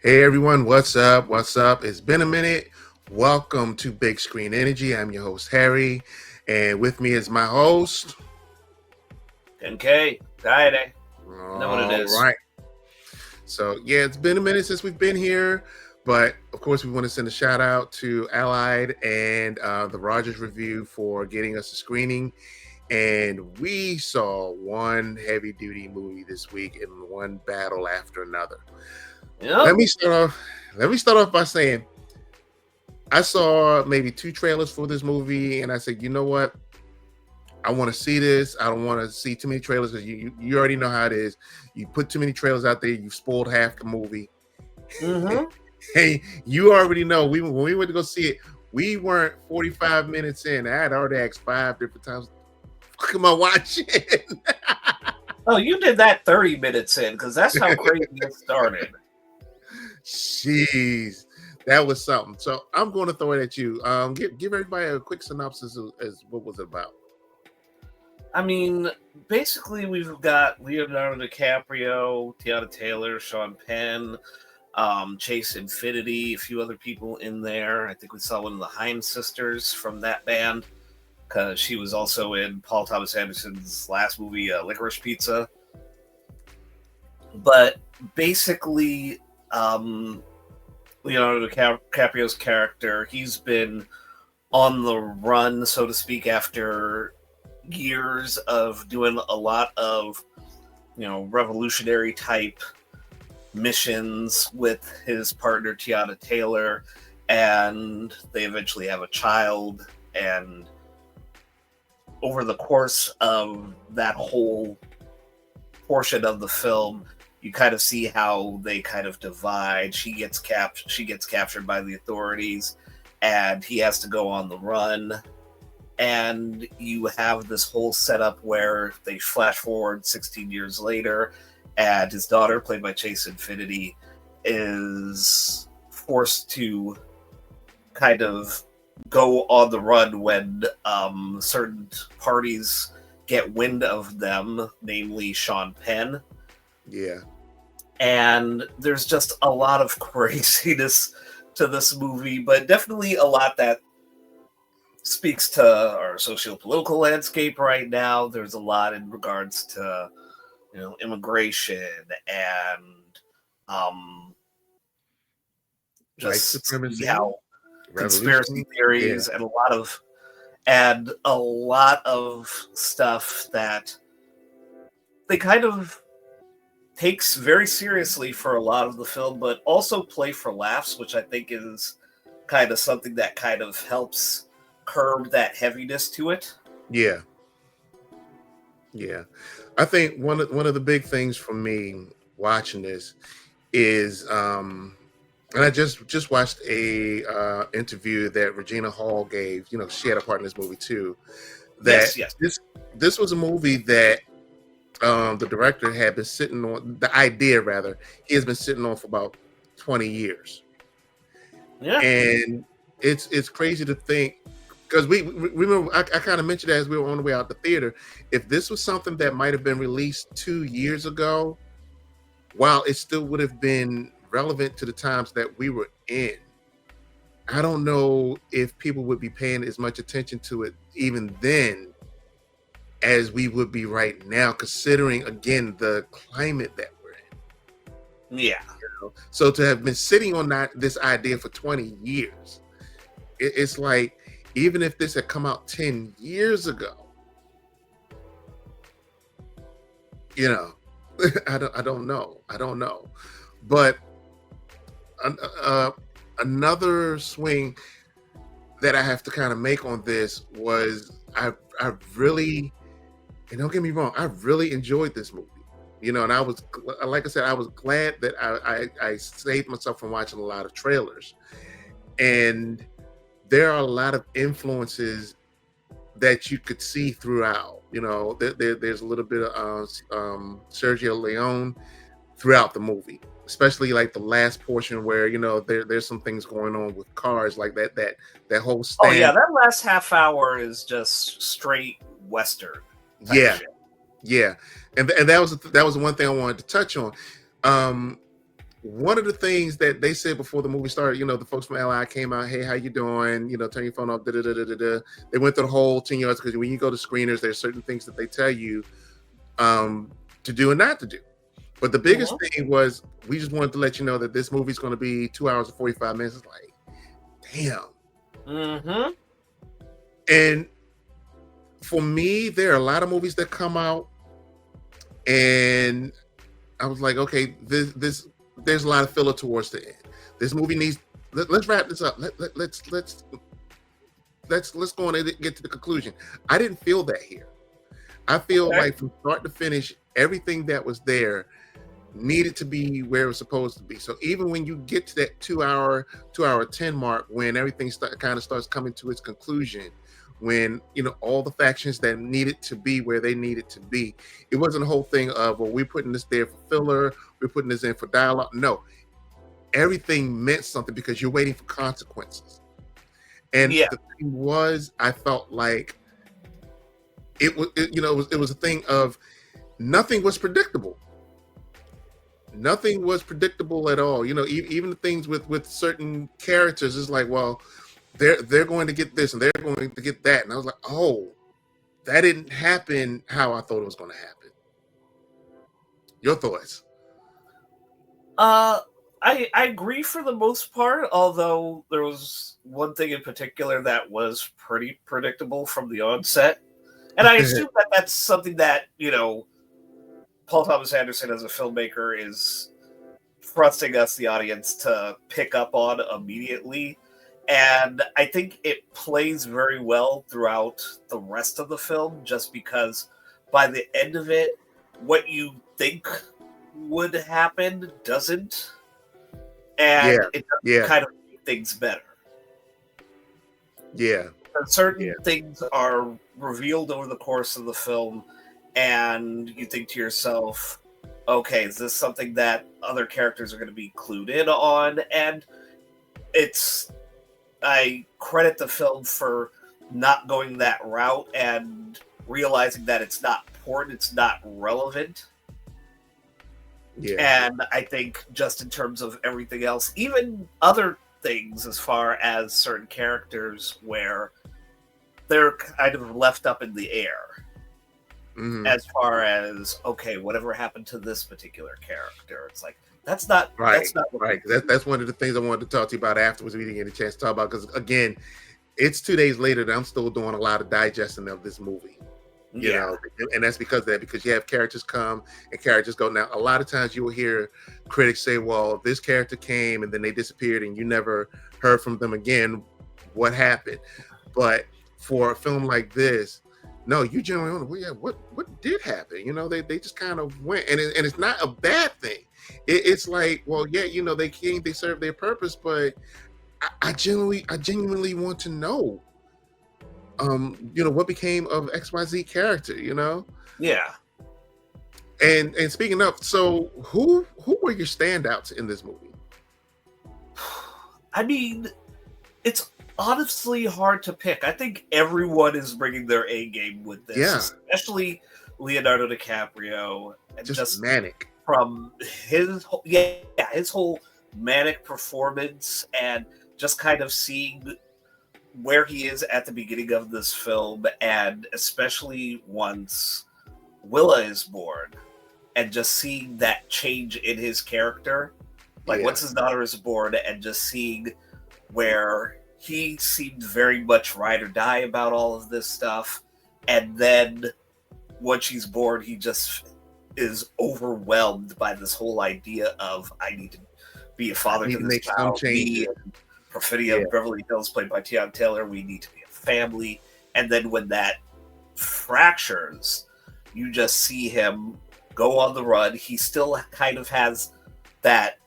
Hey everyone, what's up? What's up? It's been a minute. Welcome to Big Screen Energy. I'm your host, Harry, and with me is my host. 10K, Friday. You know what it All is. right. So, yeah, it's been a minute since we've been here, but of course, we want to send a shout out to Allied and the Rogers Revue for getting us a screening. And we saw one heavy duty movie this week in one battle after another. Yep. Let me start off by saying I saw maybe two trailers for this movie, and I said, you know what? I want to see this. I don't want to see too many trailers because you already know how it is. You put too many trailers out there, you've spoiled half the movie. Mm-hmm. Hey, you already know. When we went to go see it, we weren't 45 minutes in. I had already asked 5 different times, "What am I watching?" Oh, you did that 30 minutes in because that's how crazy it started. Jeez, that was something. So I'm going to throw it at you. Give everybody a quick synopsis as what was it about. I mean, basically, we've got Leonardo DiCaprio, Teyana Taylor, Sean Penn, Chase Infiniti, a few other people in there. I think we saw one of the Hines sisters from that band because she was also in Paul Thomas Anderson's last movie, Licorice Pizza. But basically, Leonardo DiCaprio's character, he's been on the run, so to speak, after years of doing a lot of, revolutionary type missions with his partner Teyana Taylor, and they eventually have a child. And over the course of that whole portion of the film, you kind of see how they kind of divide. She gets captured by the authorities, and he has to go on the run. And you have this whole setup where they flash forward 16 years later, and his daughter, played by Chase Infiniti, is forced to kind of go on the run when certain parties get wind of them, namely Sean Penn. Yeah. And there's just a lot of craziness to this movie, but definitely a lot that speaks to our socio-political landscape right now. There's a lot in regards to, immigration and White just supremacy, how conspiracy revolution. Yeah. theories and a lot of stuff that they kind of takes very seriously for a lot of the film, but also play for laughs, which I think is kind of something that kind of helps curb that heaviness to it. Yeah. Yeah. I think one of the big things for me watching this is and I just watched a interview that Regina Hall gave. You know, she had a part in this movie too. That Yes, yes. this was a movie that the director had been sitting on, the idea rather, he has been sitting on for about 20 years. Yeah. And it's crazy to think because we remember I kind of mentioned that as we were on the way out the theater. If this was something that might have been released 2 years ago, while it still would have been relevant to the times that we were in, I don't know if people would be paying as much attention to it even then as we would be right now, considering again the climate that we're in. Yeah. So to have been sitting on this idea for 20 years, it's like even if this had come out 10 years ago, you know, I don't know, but another swing that I have to kind of make on this was I really, and don't get me wrong, I really enjoyed this movie. You know, and I was, like I said, I was glad that I saved myself from watching a lot of trailers. And there are a lot of influences that you could see throughout. You know, there's a little bit of Sergio Leone throughout the movie, especially like the last portion where there's some things going on with cars like that whole Oh yeah, stand. that last half hour is just straight Western type Yeah, shit. yeah, and that was the one thing I wanted to touch on. Um, one of the things that they said before the movie started, the folks from LI came out, hey, how you doing? Turn your phone off. Da, da, da, da, da, da. They went through the whole 10 yards because when you go to screeners, there's certain things that they tell you to do and not to do. But the biggest thing was we just wanted to let you know that this movie's going to be 2 hours and 45 minutes. It's like, damn. Mm-hmm. And for me, there are a lot of movies that come out, and I was like, okay, this there's a lot of filler towards the end. This movie needs. Let's wrap this up. Let's go on and get to the conclusion. I didn't feel that here. I feel like from start to finish, everything that was there needed to be where it was supposed to be. So even when you get to that 2 hour 10 mark, when everything kind of starts coming to its conclusion, when all the factions that needed to be where they needed to be, it wasn't a whole thing of, well, we're putting this there for filler, we're putting this in for dialogue. No, everything meant something because you're waiting for consequences. And the thing was, I felt like it was a thing of nothing was predictable. Nothing was predictable at all. Even the things with certain characters is like, well, they're going to get this and they're going to get that. And I was like, oh, that didn't happen how I thought it was going to happen. Your thoughts? I agree for the most part, although there was one thing in particular that was pretty predictable from the onset. And I assume that that's something that, Paul Thomas Anderson as a filmmaker is trusting us, the audience, to pick up on immediately. And I think it plays very well throughout the rest of the film, just because by the end of it, what you think would happen doesn't. And it does kind of make things better. Yeah. Certain things are revealed over the course of the film, and you think to yourself, okay, is this something that other characters are going to be clued in on? And I credit the film for not going that route and realizing that it's not important, it's not relevant. Yeah. And I think just in terms of everything else, even other things as far as certain characters where they're kind of left up in the air. Mm-hmm. As far as, okay, whatever happened to this particular character, it's like that's not right. That's not right. That's one of the things I wanted to talk to you about afterwards. We didn't get a chance to talk about because again, it's 2 days later that I'm still doing a lot of digesting of this movie. You know, and that's because you have characters come and characters go. Now, a lot of times you will hear critics say, "Well, this character came and then they disappeared, and you never heard from them again. What happened?" But for a film like this, no, you generally wonder, well, yeah, what did happen? They just kind of went, and it's not a bad thing. It's like, well, yeah, they came, they served their purpose, but I genuinely want to know, what became of XYZ character, Yeah. And speaking of, so who were your standouts in this movie? I mean, it's honestly hard to pick. I think everyone is bringing their A game with this, especially Leonardo DiCaprio, and just manic from his whole manic performance, and just kind of seeing where he is at the beginning of this film, and especially once Willa is born, and just seeing that change in his character, like once his daughter is born, and just seeing where he seemed very much ride or die about all of this stuff. And then once she's born, he just is overwhelmed by this whole idea of, I need to be a father to this child. Me and Perfidia Beverly Hills, played by Teyana Taylo, we need to be a family. And then when that fractures, you just see him go on the run. He still kind of has that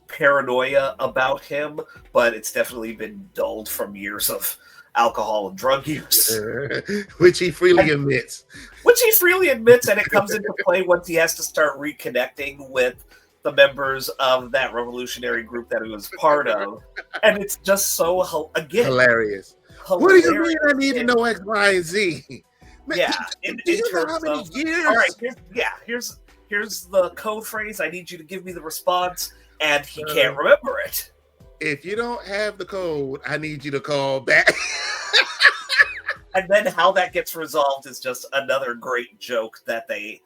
paranoia about him, but it's definitely been dulled from years of alcohol and drug use, which he freely admits. And it comes into play once he has to start reconnecting with the members of that revolutionary group that he was part of, and it's just so hilarious. What do you mean I need to know X, Y, and Z? Yeah, do you know how many years? All right, here's here's the code phrase. I need you to give me the response, and he can't So remember it. if you don't have the code, I need you to call back. And then how that gets resolved is just another great joke that they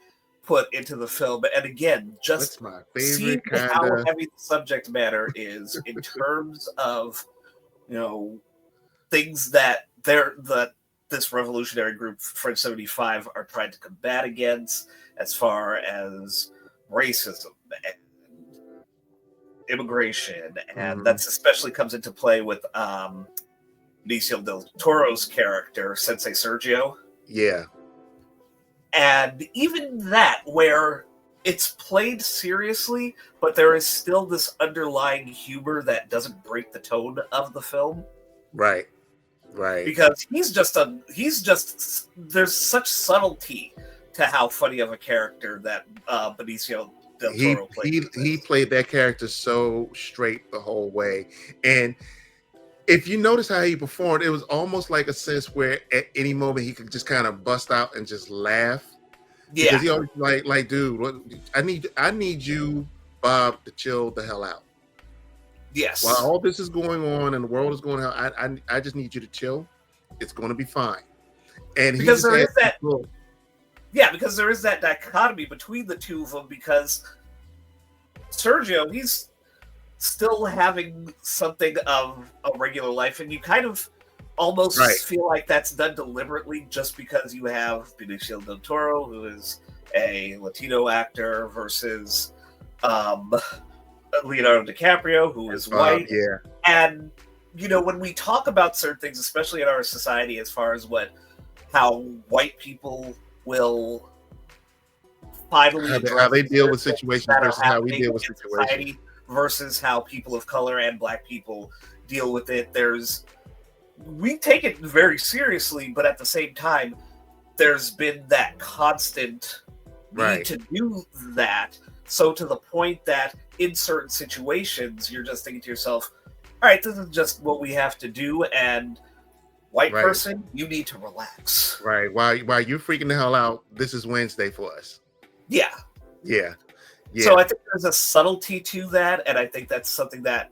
put into the film. And again, What's just my seeing favorite kind how of heavy the subject matter is in terms of, you know, things that this revolutionary group, French 75, are trying to combat against, as far as racism and immigration, and Mhm. that's especially comes into play with Benicio del Toro's character, Sensei Sergio. Yeah, And even that, where it's played seriously, but there is still this underlying humor that doesn't break the tone of the film. right, right. Because there's such subtlety to how funny of a character that Benicio del He Toro plays he in he this. played that character so straight the whole way. And if you notice how he performed, it was almost like a sense where at any moment he could just kind of bust out and just laugh, because Yeah, he always like, dude, what, I need you, Bob, to chill the hell out. While yes. all this is going on and the world is going on, I just need you to chill. It's going to be fine. And he Because just there had is that control. yeah, because there is that dichotomy between the two of them, because Sergio, he's still having something of a regular life, and you kind of Right. almost feel like that's done deliberately just because you have Benicio del Toro, who is a Latino actor, versus um, Leonardo DiCaprio, who is white. Yeah. And, when we talk about certain things, especially in our society, as far as how white people will finally How address they deal certain with things situations that are versus how we happening deal with in situations. society versus how people of color and black people deal with it. We take it very seriously, but at the same time, there's been that constant need Right. to do that. So to the point that in certain situations, you're just thinking to yourself, all right, this is just what we have to do. And white Right. person, you need to relax. Right. While you're freaking the hell out, this is Wednesday for us. Yeah. Yeah. So Yeah. I think there's a subtlety to that. And I think that's something that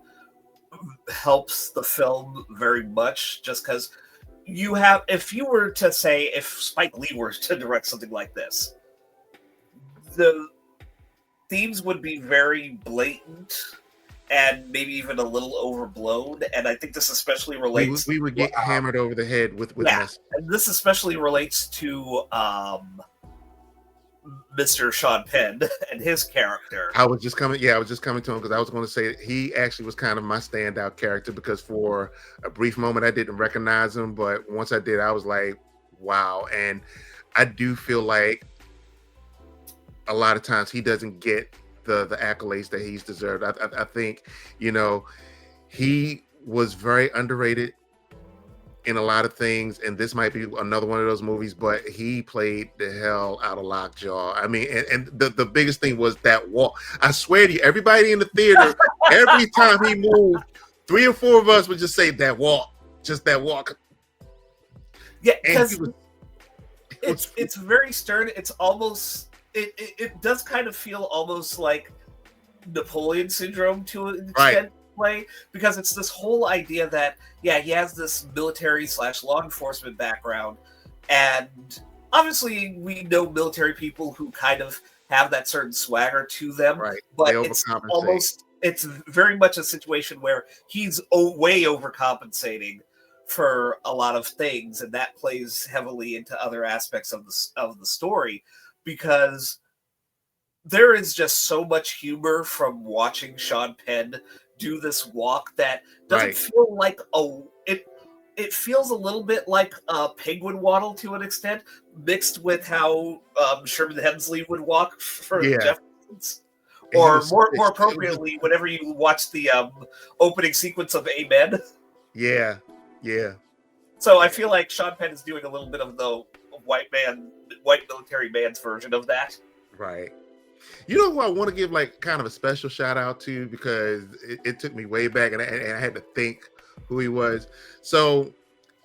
helps the film very much, just because if you were to say, if Spike Lee were to direct something like this, the themes would be very blatant and maybe even a little overblown. And I think this especially relates, We would get hammered over the head with yeah, mess. and this especially relates to Mr. Sean Penn and his character. I was just coming to him because I was going to say he actually was kind of my standout character, because for a brief moment I didn't recognize him, but once I did, I was like, wow. And I do feel like a lot of times he doesn't get the accolades that he's deserved. I think, he was very underrated in a lot of things, and this might be another one of those movies, but he played the hell out of Lockjaw. I mean, and the biggest thing was that walk. I swear to you, everybody in the theater, every time he moved, 3 or 4 of us would just say that walk, just that walk. Yeah, And because it's very stern. It's almost it does kind of feel almost like Napoleon syndrome to an right, extent play, because it's this whole idea that he has this military / law enforcement background, and obviously we know military people who kind of have that certain swagger to them, right. They but overcompensate. it's very much a situation where he's way overcompensating for a lot of things, and that plays heavily into other aspects of the story, because there is just so much humor from watching Sean Penn do this walk that doesn't Right. feel like it feels a little bit like a penguin waddle to an extent, mixed with how Sherman Hemsley would walk for the Yeah. Jeffersons. And he Or was more it was appropriately, whenever you watch the opening sequence of Amen. yeah. Yeah. So I feel like Sean Penn is doing a little bit of the white military man's version of that. Right. You know who I want to give like kind of a special shout out to, because it took me way back, and I had to think who he was. So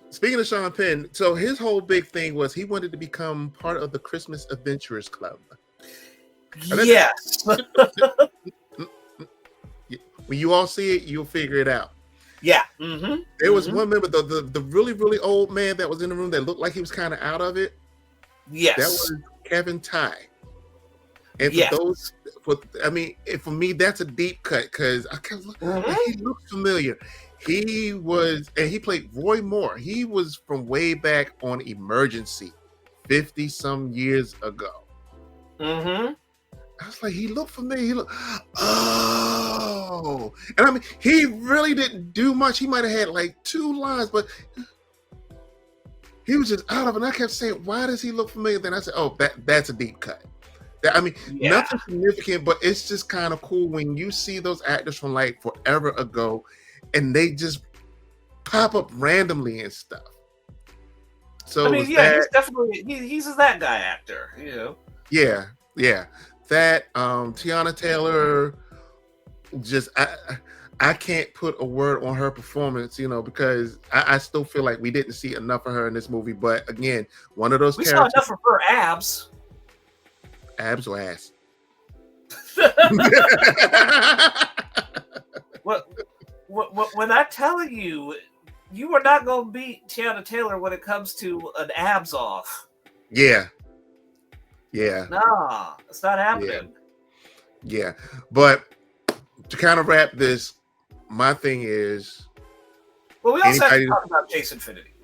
speaking of Sean Penn, so his whole big thing was he wanted to become part of the Christmas Adventurers Club. Yes. When you all see it, you'll figure it out. Yeah. Mm-hmm. There was one member, the really, really old man that was in the room that looked like he was kind of out of it. That Yes. was Kevin Ty. And for Yes. those, for me, that's a deep cut because I kept looking, he looked familiar. He was, and he played Roy Moore. He was from way back on Emergency, 50 some years ago. Mm-hmm. I was like, he looked familiar. He looked, oh, and I mean, he really didn't do much. He might have had like 2 lines, but he was just out of it. And I kept saying, why does he look familiar? Then I said, oh, that's a deep cut. Nothing significant, but it's just kind of cool when you see those actors from like forever ago, and they just pop up randomly and stuff. So he's definitely he's that guy actor, you know. Yeah. That Teyana Taylor, just I can't put a word on her performance, because I still feel like we didn't see enough of her in this movie. But again, one of those characters. We saw enough of her abs. Abs or ass? When I tell you, you are not going to beat Teyana Taylor when it comes to an abs off. Yeah. Nah, it's not happening. Yeah. But to kind of wrap this, my thing is. Well, we also have to talk about Chase Infiniti.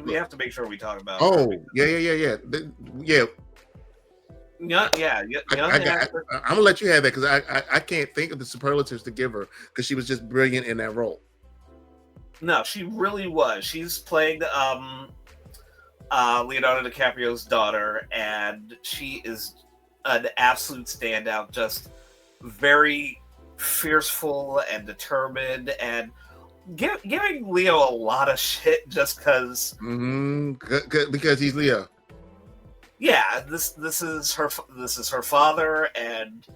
We have to make sure we talk about. Oh, yeah. Yeah. I'm gonna let you have that because I can't think of the superlatives to give her because she was just brilliant in that role. No, she really was. She's playing Leonardo DiCaprio's daughter, and she is an absolute standout. Just very fearful and determined, and giving Leo a lot of shit just because. Because he's Leo. Yeah, this is her father, and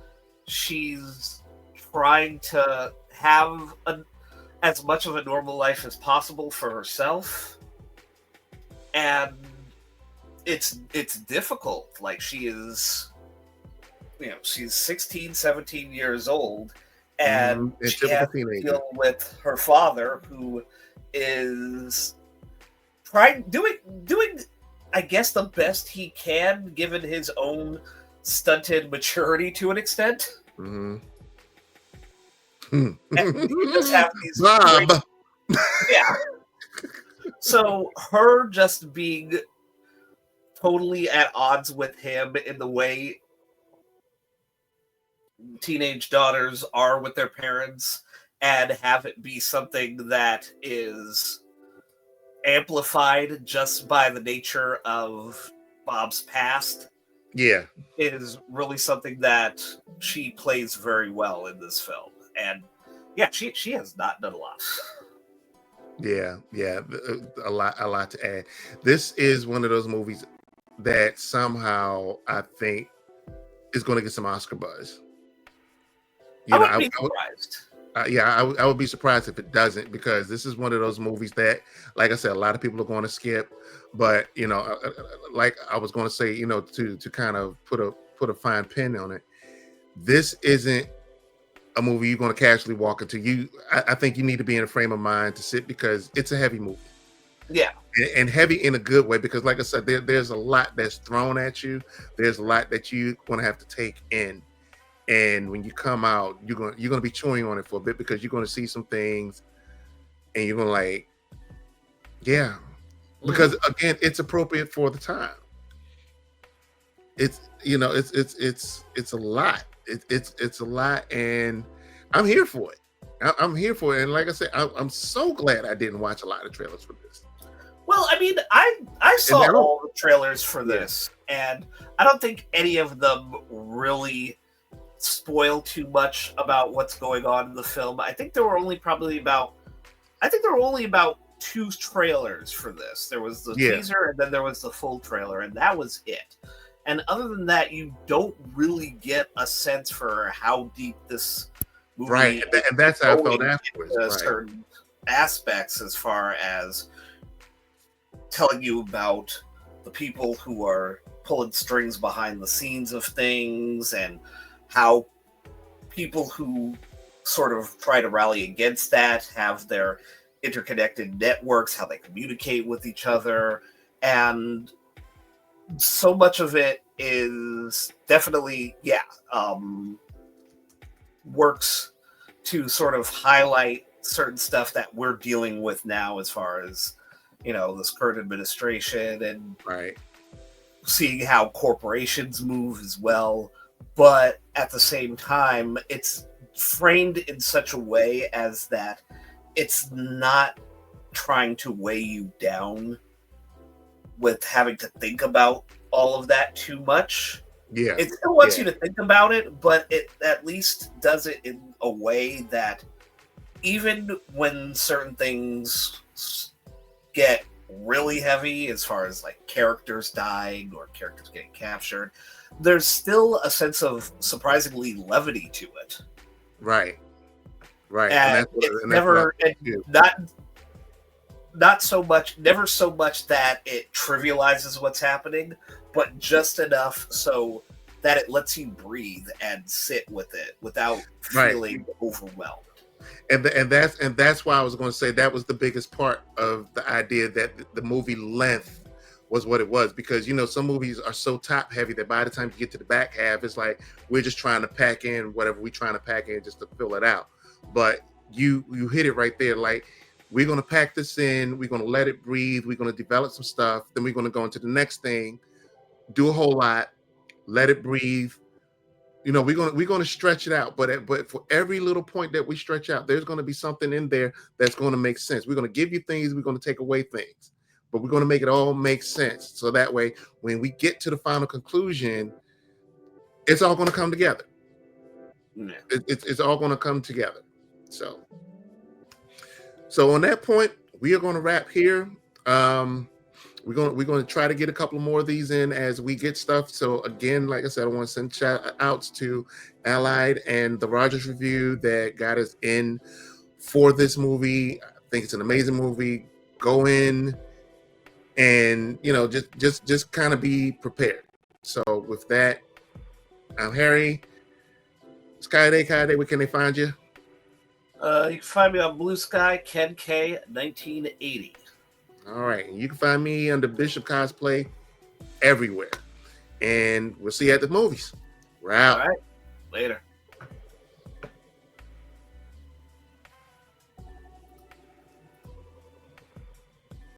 she's trying to have as much of a normal life as possible for herself, and it's difficult. Like, she is, she's 16, 17 years old, and she has to deal with her father, who is doing I guess the best he can, given his own stunted maturity to an extent. Mm-hmm. And you just have these Bob. Yeah. So her just being totally at odds with him in the way teenage daughters are with their parents, and have it be something that is amplified just by the nature of Bob's past, is really something that she plays very well in this film. And she has not done a lot. A lot to add. This is one of those movies that somehow I think is going to get some Oscar buzz. I wouldn't be surprised. I would be surprised if it doesn't, because this is one of those movies that, like I said, a lot of people are going to skip. But like I was going to say, to kind of put a fine pin on it, this isn't a movie you're going to casually walk into. I think you need to be in a frame of mind to sit, because it's a heavy movie. Yeah, and heavy in a good way, because, like I said, there's a lot that's thrown at you. There's a lot that you're going to have to take in. And when you come out, you're gonna be chewing on it for a bit, because you're gonna see some things, and you're gonna because again, it's appropriate for the time. It's it's a lot. It's a lot, and I'm here for it. I'm here for it, and like I said, I'm so glad I didn't watch a lot of trailers for this. Well, I mean, I saw all the trailers for this, and I don't think any of them really spoil too much about what's going on in the film. I think there were only about 2 trailers for this. There was the teaser, and then there was the full trailer, and that was it. And other than that, you don't really get a sense for how deep this movie is. And that's how I felt afterwards. Certain aspects, as far as telling you about the people who are pulling strings behind the scenes of things, and how people who sort of try to rally against that have their interconnected networks, how they communicate with each other, and so much of it is definitely, works to sort of highlight certain stuff that we're dealing with now as far as, this current administration and Right. seeing how corporations move as well. But at the same time, it's framed in such a way as that it's not trying to weigh you down with having to think about all of that too much. Yeah. It still wants Yeah. you to think about it, but it at least does it in a way that even when certain things get really heavy, as far as like characters dying or characters getting captured, there's still a sense of surprisingly levity to it. Right. Right. And it's that's what I never, think too. not so much, never so much that it trivializes what's happening, but just enough so that it lets you breathe and sit with it without Right. feeling overwhelmed. And that's why I was going to say that was the biggest part of the idea that the movie length was what it was, because some movies are so top heavy that by the time you get to the back half, it's like we're just trying to pack in whatever we're trying to pack in just to fill it out. But you hit it right there. Like, we're going to pack this in, we're going to let it breathe, we're going to develop some stuff, then we're going to go into the next thing, do a whole lot, let it breathe. We're going to stretch it out, but for every little point that we stretch out, there's going to be something in there that's going to make sense. We're going to give you things, we're going to take away things, but we're going to make it all make sense. So that way, when we get to the final conclusion, it's all going to come together. Yeah. It's all going to come together. So on that point, we are going to wrap here. We're going to try to get a couple more of these in as we get stuff. So again, like I said, I want to send shout outs to Allied and the Rogers Review that got us in for this movie. I think it's an amazing movie. Go in and just kind of be prepared. So with that, I'm Harry. Skyday, where can they find you? You can find me on Blue Sky, Ken K 1980. All right. You can find me under Bishop Cosplay everywhere. And we'll see you at the movies. We're out. All right. Later.